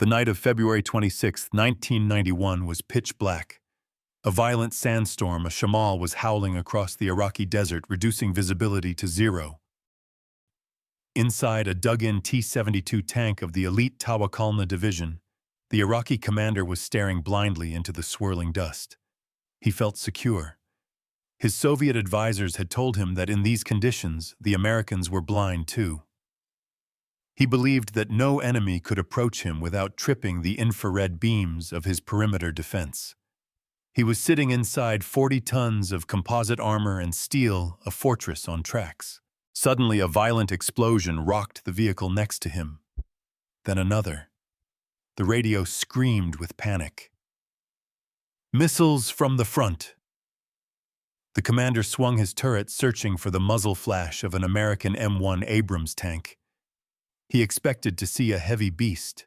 The night of February 26, 1991 was pitch black. A violent sandstorm, a shamal, was howling across the Iraqi desert, reducing visibility to zero. Inside a dug-in T-72 tank of the elite Tawakalna division, the Iraqi commander was staring blindly into the swirling dust. He felt secure. His Soviet advisors had told him that in these conditions, the Americans were blind too. He believed that no enemy could approach him without tripping the infrared beams of his perimeter defense. He was sitting inside 40 tons of composite armor and steel, a fortress on tracks. Suddenly, a violent explosion rocked the vehicle next to him. Then another. The radio screamed with panic. Missiles from the front. The commander swung his turret, searching for the muzzle flash of an American M1 Abrams tank. He expected to see a heavy beast.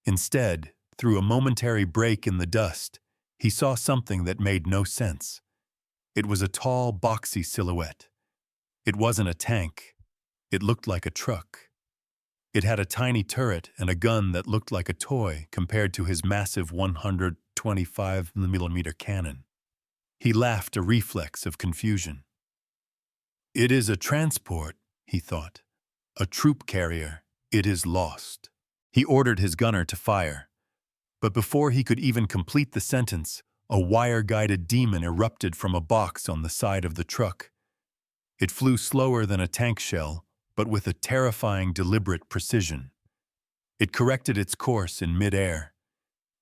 Instead, through a momentary break in the dust, he saw something that made no sense. It was a tall, boxy silhouette. It wasn't a tank. It looked like a truck. It had a tiny turret and a gun that looked like a toy compared to his massive 125mm cannon. He laughed, a reflex of confusion. "It is a transport," he thought. "A troop carrier. It is lost." He ordered his gunner to fire. But before he could even complete the sentence, a wire-guided demon erupted from a box on the side of the truck. It flew slower than a tank shell, but with a terrifying, deliberate precision. It corrected its course in mid-air.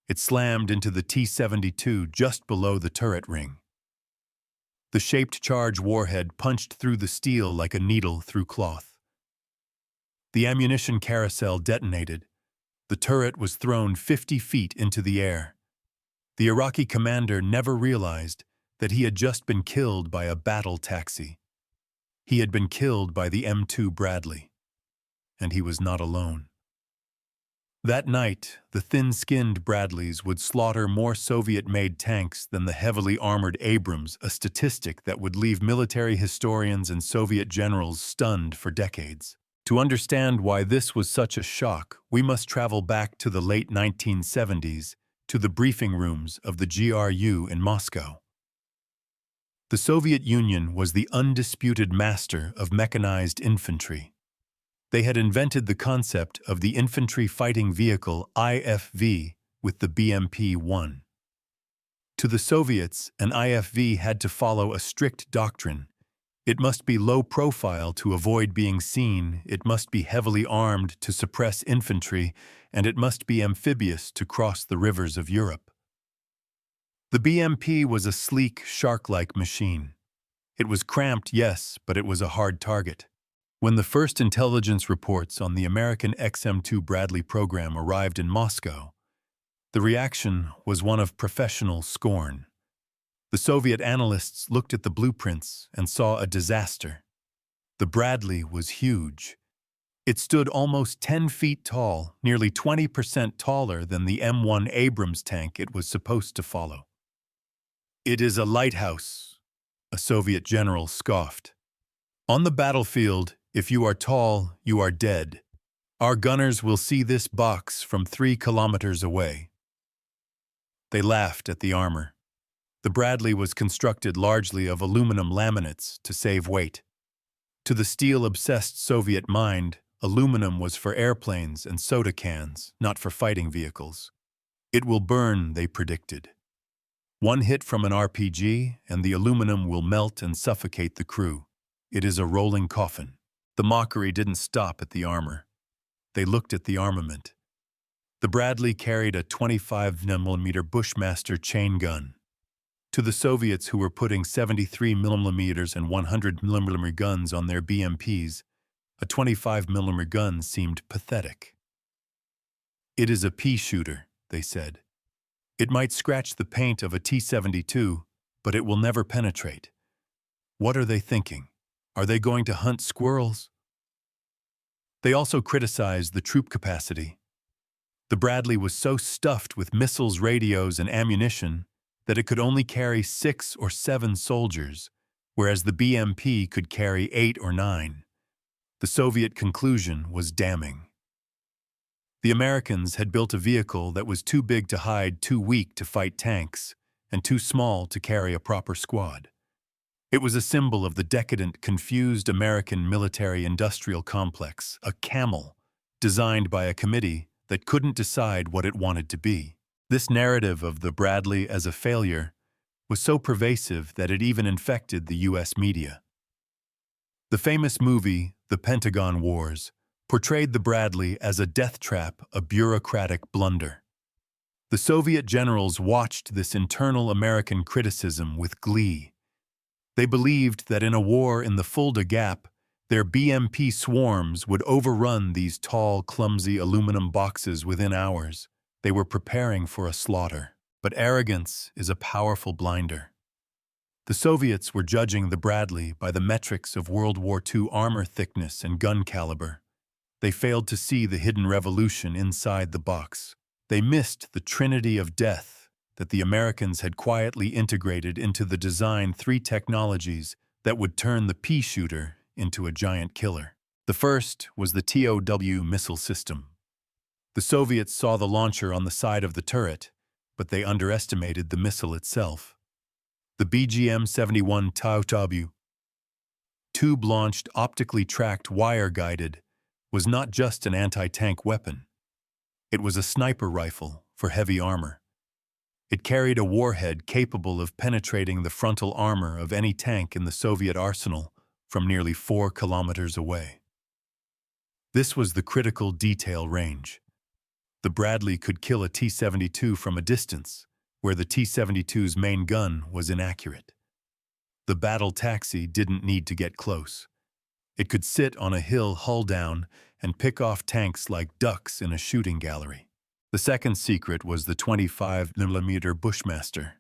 It slammed into the T-72 just below the turret ring. The shaped charge warhead punched through the steel like a needle through cloth. The ammunition carousel detonated. The turret was thrown 50 feet into the air. The Iraqi commander never realized that he had just been killed by a battle taxi. He had been killed by the M2 Bradley. And he was not alone. That night, the thin-skinned Bradleys would slaughter more Soviet-made tanks than the heavily armored Abrams, a statistic that would leave military historians and Soviet generals stunned for decades. To understand why this was such a shock, we must travel back to the late 1970s, to the briefing rooms of the GRU in Moscow. The Soviet Union was the undisputed master of mechanized infantry. They had invented the concept of the Infantry Fighting Vehicle, IFV, with the BMP-1. To the Soviets, an IFV had to follow a strict doctrine. It must be low profile to avoid being seen, it must be heavily armed to suppress infantry, and it must be amphibious to cross the rivers of Europe. The BMP was a sleek, shark-like machine. It was cramped, yes, but it was a hard target. When the first intelligence reports on the American XM2 Bradley program arrived in Moscow, the reaction was one of professional scorn. The Soviet analysts looked at the blueprints and saw a disaster. The Bradley was huge. It stood almost 10 feet tall, nearly 20% taller than the M1 Abrams tank it was supposed to follow. "It is a lighthouse," a Soviet general scoffed. "On the battlefield, if you are tall, you are dead. Our gunners will see this box from 3 kilometers away." They laughed at the armor. The Bradley was constructed largely of aluminum laminates to save weight. To the steel-obsessed Soviet mind, aluminum was for airplanes and soda cans, not for fighting vehicles. "It will burn," they predicted. "One hit from an RPG, and the aluminum will melt and suffocate the crew. It is a rolling coffin." The mockery didn't stop at the armor. They looked at the armament. The Bradley carried a 25mm Bushmaster chain gun. To the Soviets, who were putting 73mm and 100mm guns on their BMPs, a 25mm gun seemed pathetic. "It is a pea shooter," they said. "It might scratch the paint of a T-72, but it will never penetrate." What are they thinking? Are they going to hunt squirrels? They also criticized the troop capacity. The Bradley was so stuffed with missiles, radios, and ammunition that it could only carry 6 or 7 soldiers, whereas the BMP could carry 8 or 9. The Soviet conclusion was damning. The Americans had built a vehicle that was too big to hide, too weak to fight tanks, and too small to carry a proper squad. It was a symbol of the decadent, confused American military-industrial complex, a camel, designed by a committee that couldn't decide what it wanted to be. This narrative of the Bradley as a failure was so pervasive that it even infected the U.S. media. The famous movie, The Pentagon Wars, portrayed the Bradley as a death trap, a bureaucratic blunder. The Soviet generals watched this internal American criticism with glee. They believed that in a war in the Fulda Gap, their BMP swarms would overrun these tall, clumsy aluminum boxes within hours. They were preparing for a slaughter. But arrogance is a powerful blinder. The Soviets were judging the Bradley by the metrics of World War II armor thickness and gun caliber. They failed to see the hidden revolution inside the box. They missed the trinity of death that the Americans had quietly integrated into the design, three technologies that would turn the pea shooter into a giant killer. The first was the TOW missile system. The Soviets saw the launcher on the side of the turret, but they underestimated the missile itself. The BGM-71 TOW, tube-launched, optically tracked, wire-guided, was not just an anti-tank weapon. It was a sniper rifle for heavy armor. It carried a warhead capable of penetrating the frontal armor of any tank in the Soviet arsenal from nearly 4 kilometers away. This was the critical detail range. The Bradley could kill a T-72 from a distance, where the T-72's main gun was inaccurate. The battle taxi didn't need to get close. It could sit on a hill hull down and pick off tanks like ducks in a shooting gallery. The second secret was the 25mm Bushmaster.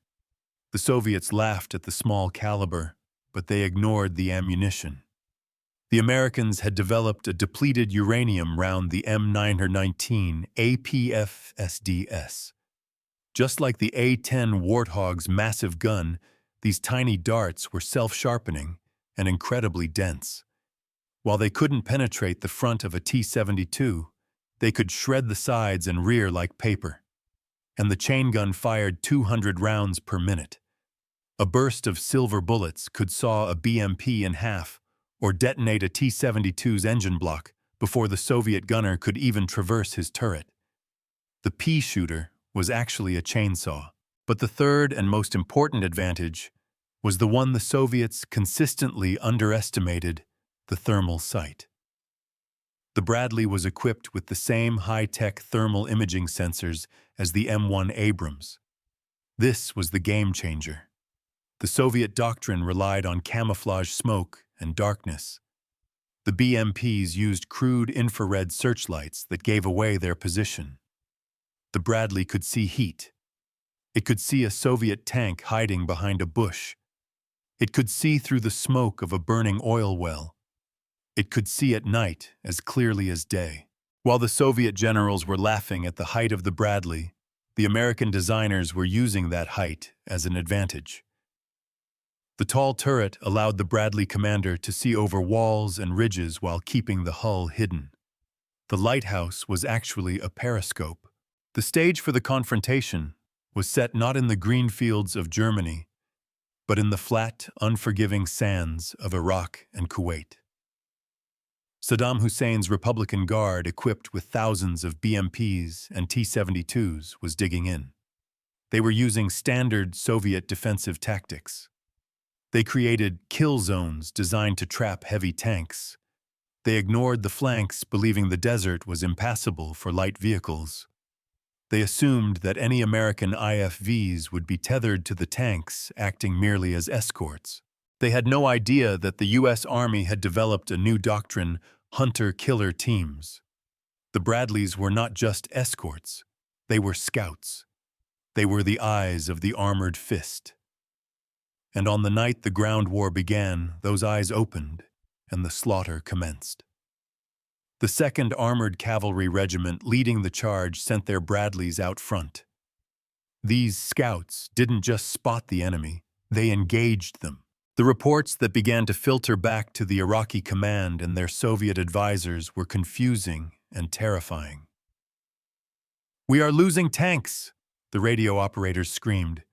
The Soviets laughed at the small caliber, but they ignored the ammunition. The Americans had developed a depleted uranium round the M919 APF-SDS. Just like the A-10 Warthog's massive gun, these tiny darts were self-sharpening and incredibly dense. While they couldn't penetrate the front of a T-72, they could shred the sides and rear like paper. And the chain gun fired 200 rounds per minute. A burst of silver bullets could saw a BMP in half, or detonate a T-72's engine block before the Soviet gunner could even traverse his turret. The pea shooter was actually a chainsaw. But the third and most important advantage was the one the Soviets consistently underestimated: the thermal sight. The Bradley was equipped with the same high-tech thermal imaging sensors as the M1 Abrams. This was the game changer. The Soviet doctrine relied on camouflage smoke and darkness. The BMPs used crude infrared searchlights that gave away their position. The Bradley could see heat. It could see a Soviet tank hiding behind a bush. It could see through the smoke of a burning oil well. It could see at night as clearly as day. While the Soviet generals were laughing at the height of the Bradley, the American designers were using that height as an advantage. The tall turret allowed the Bradley commander to see over walls and ridges while keeping the hull hidden. The lighthouse was actually a periscope. The stage for the confrontation was set not in the green fields of Germany, but in the flat, unforgiving sands of Iraq and Kuwait. Saddam Hussein's Republican Guard, equipped with thousands of BMPs and T-72s, was digging in. They were using standard Soviet defensive tactics. They created kill zones designed to trap heavy tanks. They ignored the flanks, believing the desert was impassable for light vehicles. They assumed that any American IFVs would be tethered to the tanks, acting merely as escorts. They had no idea that the U.S. Army had developed a new doctrine: hunter-killer teams. The Bradleys were not just escorts. They were scouts. They were the eyes of the armored fist. And on the night the ground war began, those eyes opened, and the slaughter commenced. The 2nd Armored Cavalry Regiment leading the charge sent their Bradleys out front. These scouts didn't just spot the enemy, they engaged them. The reports that began to filter back to the Iraqi command and their Soviet advisors were confusing and terrifying. "We are losing tanks," the radio operators screamed.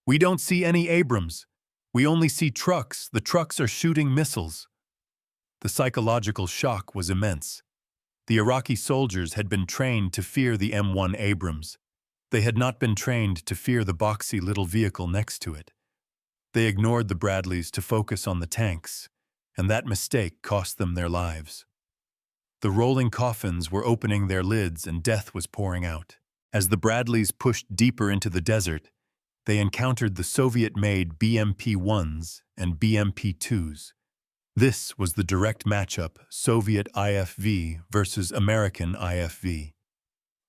"We don't see any Abrams. We only see trucks. The trucks are shooting missiles." The psychological shock was immense. The Iraqi soldiers had been trained to fear the M1 Abrams. They had not been trained to fear the boxy little vehicle next to it. They ignored the Bradleys to focus on the tanks, and that mistake cost them their lives. The rolling coffins were opening their lids and death was pouring out. As the Bradleys pushed deeper into the desert, they encountered the Soviet-made BMP-1s and BMP-2s. This was the direct matchup, Soviet IFV versus American IFV.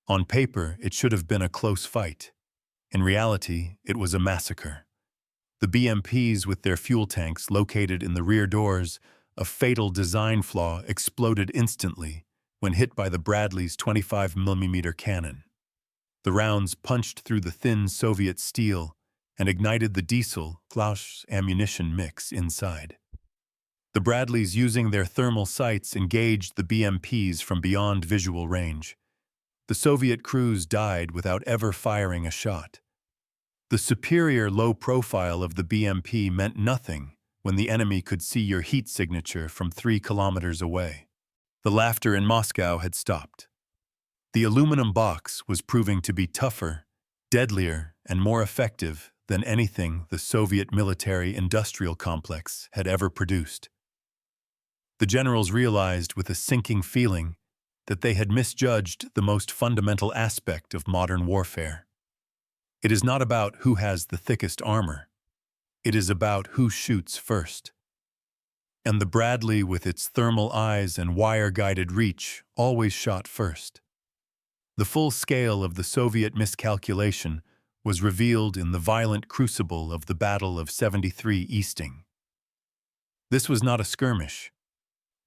On paper, it should have been a close fight. In reality, it was a massacre. The BMPs with their fuel tanks located in the rear doors, a fatal design flaw, exploded instantly when hit by the Bradley's 25mm cannon. The rounds punched through the thin Soviet steel and ignited the diesel Klausch ammunition mix inside. The Bradleys, using their thermal sights, engaged the BMPs from beyond visual range. The Soviet crews died without ever firing a shot. The superior low profile of the BMP meant nothing when the enemy could see your heat signature from 3 kilometers away. The laughter in Moscow had stopped. The aluminum box was proving to be tougher, deadlier, and more effective than anything the Soviet military-industrial complex had ever produced. The generals realized with a sinking feeling that they had misjudged the most fundamental aspect of modern warfare. It is not about who has the thickest armor. It is about who shoots first. And the Bradley, with its thermal eyes and wire-guided reach, always shot first. The full scale of the Soviet miscalculation was revealed in the violent crucible of the Battle of 73 Easting. This was not a skirmish.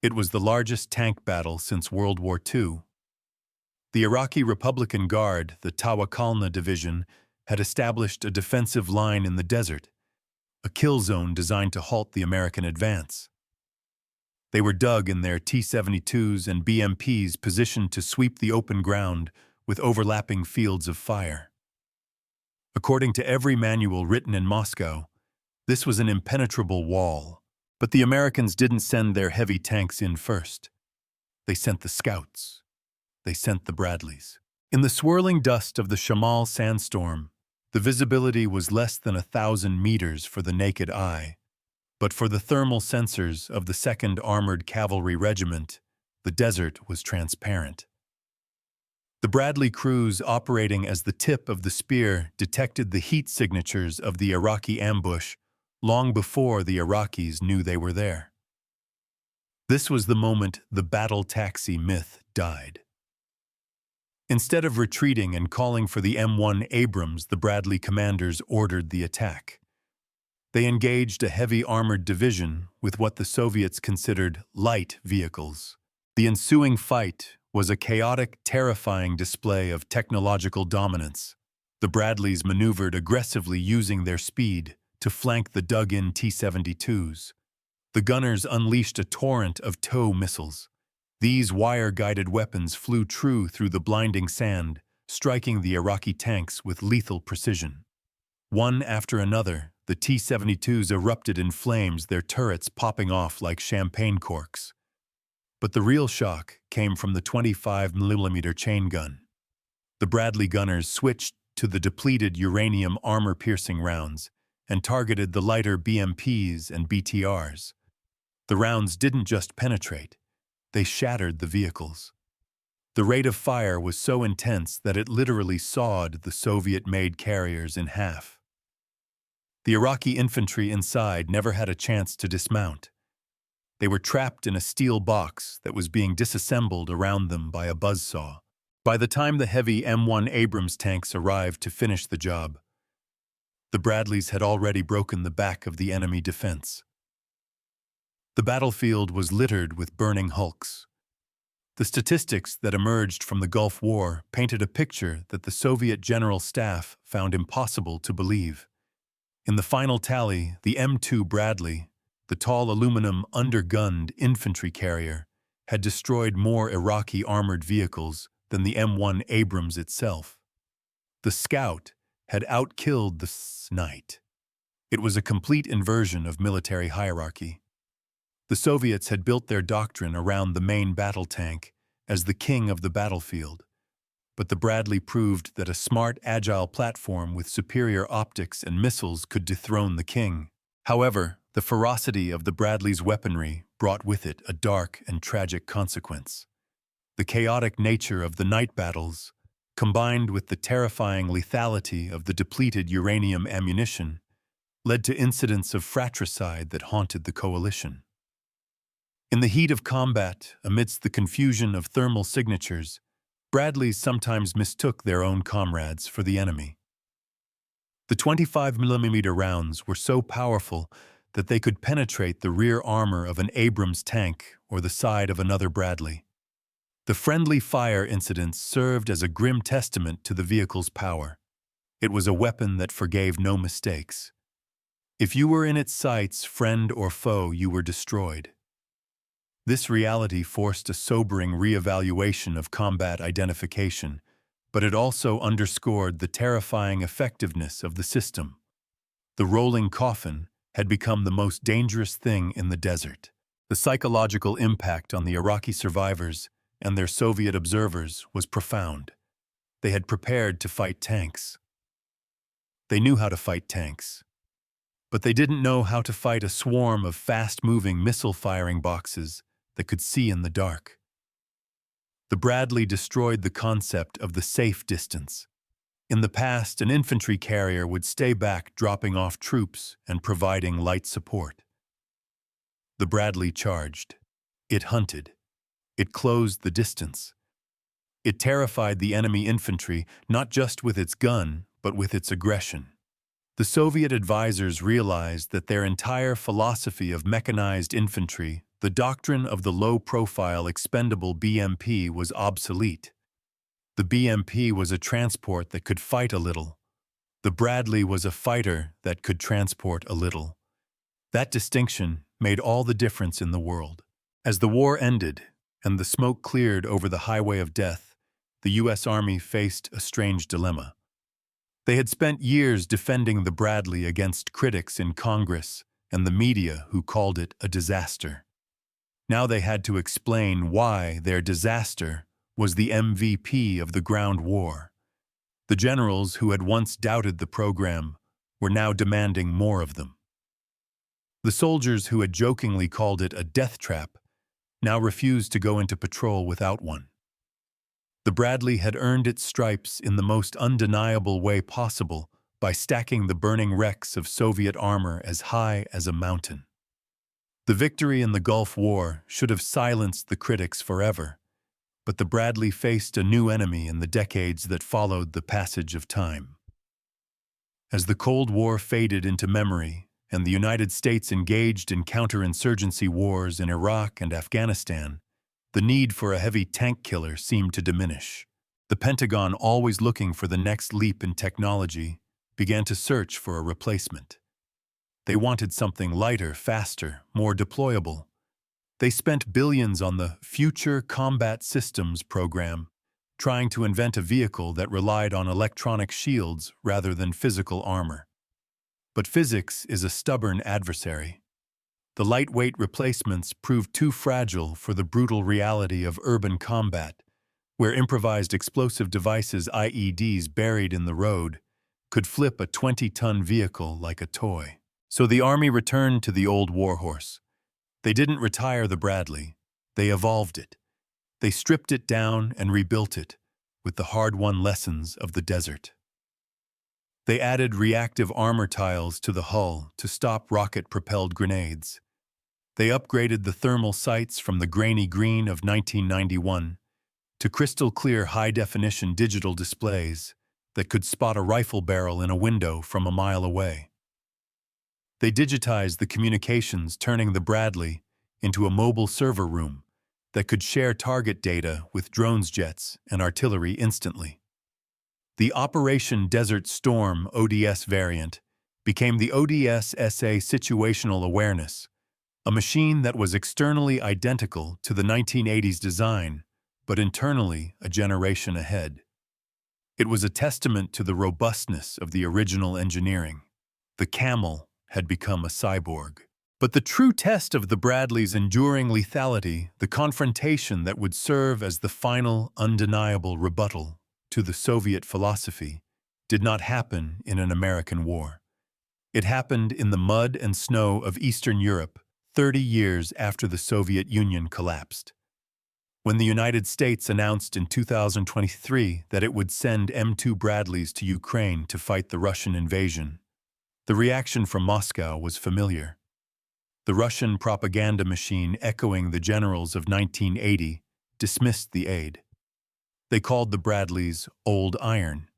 It was the largest tank battle since World War II. The Iraqi Republican Guard, the Tawakkalna Division, had established a defensive line in the desert, a kill zone designed to halt the American advance. They were dug in their T-72s and BMPs positioned to sweep the open ground with overlapping fields of fire. According to every manual written in Moscow, this was an impenetrable wall, but the Americans didn't send their heavy tanks in first. They sent the scouts. They sent the Bradleys. In the swirling dust of the Shamal sandstorm, the visibility was less than 1,000 meters for the naked eye, but for the thermal sensors of the 2nd Armored Cavalry Regiment, the desert was transparent. The Bradley crews, operating as the tip of the spear, detected the heat signatures of the Iraqi ambush long before the Iraqis knew they were there. This was the moment the battle taxi myth died. Instead of retreating and calling for the M1 Abrams, the Bradley commanders ordered the attack. They engaged a heavy armored division with what the Soviets considered light vehicles. The ensuing fight was a chaotic, terrifying display of technological dominance. The Bradleys maneuvered aggressively, using their speed to flank the dug-in T-72s. The gunners unleashed a torrent of tow missiles. These wire-guided weapons flew true through the blinding sand, striking the Iraqi tanks with lethal precision. One after another, the T-72s erupted in flames, their turrets popping off like champagne corks. But the real shock came from the 25mm chain gun. The Bradley gunners switched to the depleted uranium armor-piercing rounds and targeted the lighter BMPs and BTRs. The rounds didn't just penetrate. They shattered the vehicles. The rate of fire was so intense that it literally sawed the Soviet-made carriers in half. The Iraqi infantry inside never had a chance to dismount. They were trapped in a steel box that was being disassembled around them by a buzzsaw. By the time the heavy M1 Abrams tanks arrived to finish the job, the Bradleys had already broken the back of the enemy defense. The battlefield was littered with burning hulks. The statistics that emerged from the Gulf War painted a picture that the Soviet General Staff found impossible to believe. In the final tally, the M2 Bradley, the tall aluminum undergunned infantry carrier, had destroyed more Iraqi armored vehicles than the M1 Abrams itself. The Scout had outkilled the Knight. It was a complete inversion of military hierarchy. The Soviets had built their doctrine around the main battle tank as the king of the battlefield, but the Bradley proved that a smart, agile platform with superior optics and missiles could dethrone the king. However, the ferocity of the Bradley's weaponry brought with it a dark and tragic consequence. The chaotic nature of the night battles, combined with the terrifying lethality of the depleted uranium ammunition, led to incidents of fratricide that haunted the coalition. In the heat of combat, amidst the confusion of thermal signatures, Bradleys sometimes mistook their own comrades for the enemy. The 25mm rounds were so powerful that they could penetrate the rear armor of an Abrams tank or the side of another Bradley. The friendly fire incidents served as a grim testament to the vehicle's power. It was a weapon that forgave no mistakes. If you were in its sights, friend or foe, you were destroyed. This reality forced a sobering reevaluation of combat identification, but it also underscored the terrifying effectiveness of the system. The rolling coffin had become the most dangerous thing in the desert. The psychological impact on the Iraqi survivors and their Soviet observers was profound. They had prepared to fight tanks. They knew how to fight tanks, but they didn't know how to fight a swarm of fast-moving missile-firing boxes that could see in the dark. The Bradley destroyed the concept of the safe distance. In the past, an infantry carrier would stay back, dropping off troops and providing light support. The Bradley charged. It hunted. It closed the distance. It terrified the enemy infantry, not just with its gun, but with its aggression. The Soviet advisors realized that their entire philosophy of mechanized infantry, the doctrine of the low-profile expendable BMP, was obsolete. The BMP was a transport that could fight a little. The Bradley was a fighter that could transport a little. That distinction made all the difference in the world. As the war ended and the smoke cleared over the highway of death, the U.S. Army faced a strange dilemma. They had spent years defending the Bradley against critics in Congress and the media who called it a disaster. Now they had to explain why their disaster was the MVP of the ground war. The generals who had once doubted the program were now demanding more of them. The soldiers who had jokingly called it a death trap now refused to go into patrol without one. The Bradley had earned its stripes in the most undeniable way possible by stacking the burning wrecks of Soviet armor as high as a mountain. The victory in the Gulf War should have silenced the critics forever, but the Bradley faced a new enemy in the decades that followed the passage of time. As the Cold War faded into memory and the United States engaged in counterinsurgency wars in Iraq and Afghanistan, the need for a heavy tank killer seemed to diminish. The Pentagon, always looking for the next leap in technology, began to search for a replacement. They wanted something lighter, faster, more deployable. They spent billions on the Future Combat Systems program, trying to invent a vehicle that relied on electronic shields rather than physical armor. But physics is a stubborn adversary. The lightweight replacements proved too fragile for the brutal reality of urban combat, where improvised explosive devices, IEDs buried in the road, could flip a 20-ton vehicle like a toy. So the Army returned to the old warhorse. They didn't retire the Bradley. They evolved it. They stripped it down and rebuilt it with the hard-won lessons of the desert. They added reactive armor tiles to the hull to stop rocket-propelled grenades. They upgraded the thermal sights from the grainy green of 1991 to crystal-clear high-definition digital displays that could spot a rifle barrel in a window from a mile away. They digitized the communications, turning the Bradley into a mobile server room that could share target data with drones, jets, and artillery instantly. The Operation Desert Storm ODS variant became the ODS-SA situational awareness, a machine that was externally identical to the 1980s design, but internally a generation ahead. It was a testament to the robustness of the original engineering. The camel had become a cyborg. But the true test of the Bradley's enduring lethality, the confrontation that would serve as the final, undeniable rebuttal to the Soviet philosophy, did not happen in an American war. It happened in the mud and snow of Eastern Europe 30 years after the Soviet Union collapsed. When the United States announced in 2023 that it would send M2 Bradleys to Ukraine to fight the Russian invasion, the reaction from Moscow was familiar. The Russian propaganda machine, echoing the generals of 1980, dismissed the aid. They called the Bradleys old iron.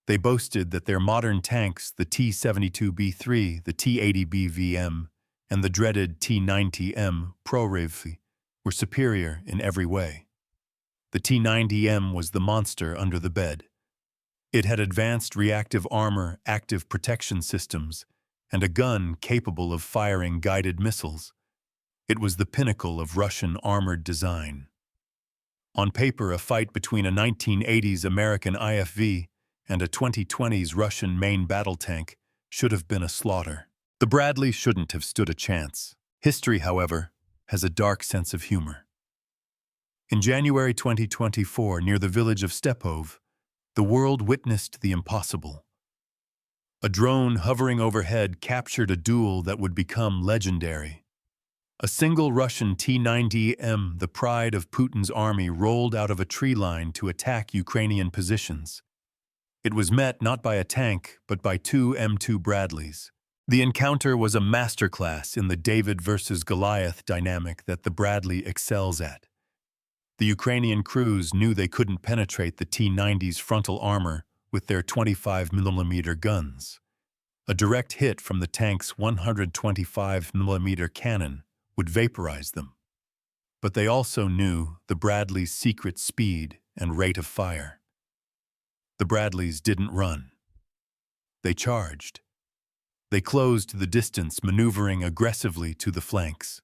They boasted that their modern tanks, the T-72B3, the T-80BVM, and the dreaded T-90M Prorivy, were superior in every way. The T-90M was the monster under the bed. It had advanced reactive armor, active protection systems, and a gun capable of firing guided missiles. It was the pinnacle of Russian armored design. On paper, a fight between a 1980s American IFV and a 2020s Russian main battle tank should have been a slaughter. The Bradley shouldn't have stood a chance. History, however, has a dark sense of humor. In January 2024, near the village of Stepov, the world witnessed the impossible. A drone hovering overhead captured a duel that would become legendary. A single Russian T-90M, the pride of Putin's army, rolled out of a tree line to attack Ukrainian positions. It was met not by a tank, but by two M2 Bradleys. The encounter was a masterclass in the David versus Goliath dynamic that the Bradley excels at. The Ukrainian crews knew they couldn't penetrate the T-90's frontal armor with their 25mm guns. A direct hit from the tank's 125mm cannon would vaporize them. But they also knew the Bradley's secret speed and rate of fire. The Bradleys didn't run. They charged. They closed the distance, maneuvering aggressively to the flanks.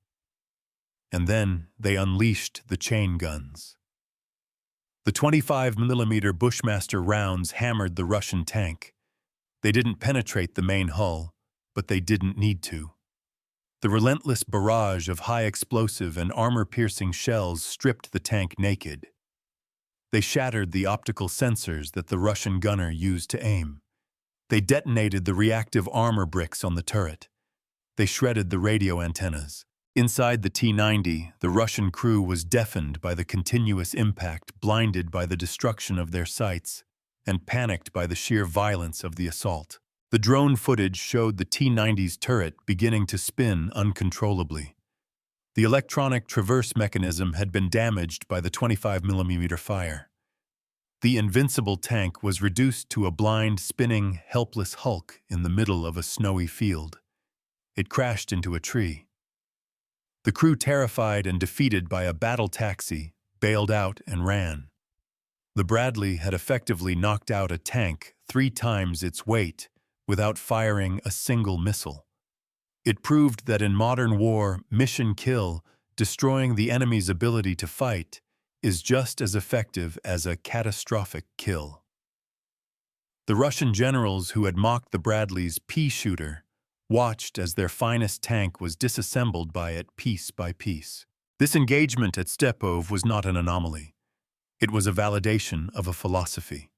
And then they unleashed the chain guns. The 25mm Bushmaster rounds hammered the Russian tank. They didn't penetrate the main hull, but they didn't need to. The relentless barrage of high-explosive and armor-piercing shells stripped the tank naked. They shattered the optical sensors that the Russian gunner used to aim. They detonated the reactive armor bricks on the turret. They shredded the radio antennas. Inside the T-90, the Russian crew was deafened by the continuous impact, blinded by the destruction of their sights, and panicked by the sheer violence of the assault. The drone footage showed the T-90's turret beginning to spin uncontrollably. The electronic traverse mechanism had been damaged by the 25mm fire. The invincible tank was reduced to a blind, spinning, helpless hulk in the middle of a snowy field. It crashed into a tree. The crew, terrified and defeated by a battle taxi, bailed out and ran. The Bradley had effectively knocked out a tank 3 times its weight without firing a single missile. It proved that in modern war, mission kill, destroying the enemy's ability to fight, is just as effective as a catastrophic kill. The Russian generals who had mocked the Bradley's pea shooter watched as their finest tank was disassembled by it piece by piece. This engagement at Stepov was not an anomaly. It was a validation of a philosophy.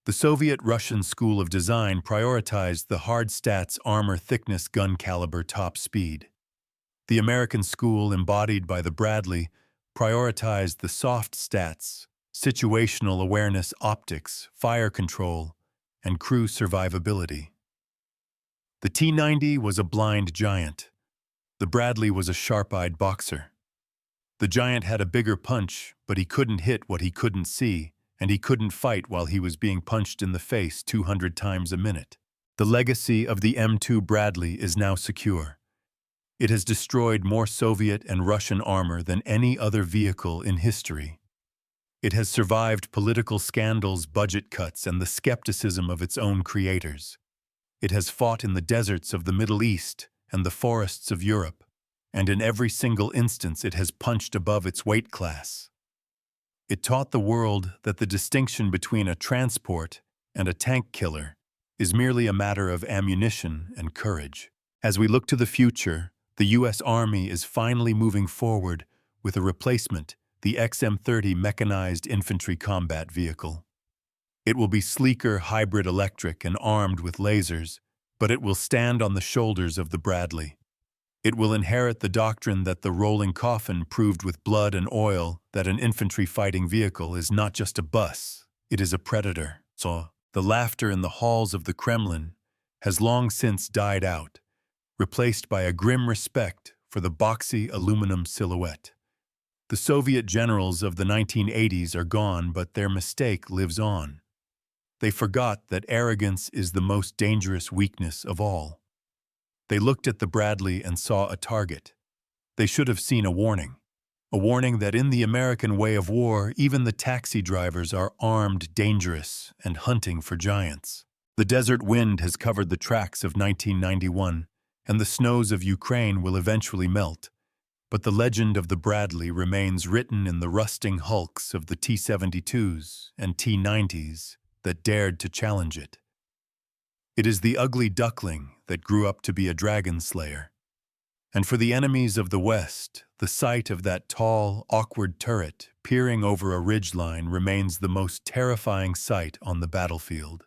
The Soviet-Russian School of Design prioritized the hard stats, armor thickness, gun caliber, top speed. The American school, embodied by the Bradley, prioritized the soft stats, situational awareness, optics, fire control, and crew survivability. The T-90 was a blind giant. The Bradley was a sharp-eyed boxer. The giant had a bigger punch, but he couldn't hit what he couldn't see, and he couldn't fight while he was being punched in the face 200 times a minute. The legacy of the M2 Bradley is now secure. It has destroyed more Soviet and Russian armor than any other vehicle in history. It has survived political scandals, budget cuts, and the skepticism of its own creators. It has fought in the deserts of the Middle East and the forests of Europe, and in every single instance it has punched above its weight class. It taught the world that the distinction between a transport and a tank killer is merely a matter of ammunition and courage. As we look to the future, the U.S. Army is finally moving forward with a replacement, the XM-30 Mechanized Infantry Combat Vehicle. It will be sleeker, hybrid electric, and armed with lasers, but it will stand on the shoulders of the Bradley. It will inherit the doctrine that the rolling coffin proved with blood and oil that an infantry fighting vehicle is not just a bus, it is a predator. So, the laughter in the halls of the Kremlin has long since died out, replaced by a grim respect for the boxy aluminum silhouette. The Soviet generals of the 1980s are gone, but their mistake lives on. They forgot that arrogance is the most dangerous weakness of all. They looked at the Bradley and saw a target. They should have seen a warning that in the American way of war, even the taxi drivers are armed, dangerous, and hunting for giants. The desert wind has covered the tracks of 1991, and the snows of Ukraine will eventually melt. But the legend of the Bradley remains written in the rusting hulks of the T-72s and T-90s that dared to challenge it. It is the ugly duckling that grew up to be a dragon slayer. And for the enemies of the West, the sight of that tall, awkward turret peering over a ridgeline remains the most terrifying sight on the battlefield.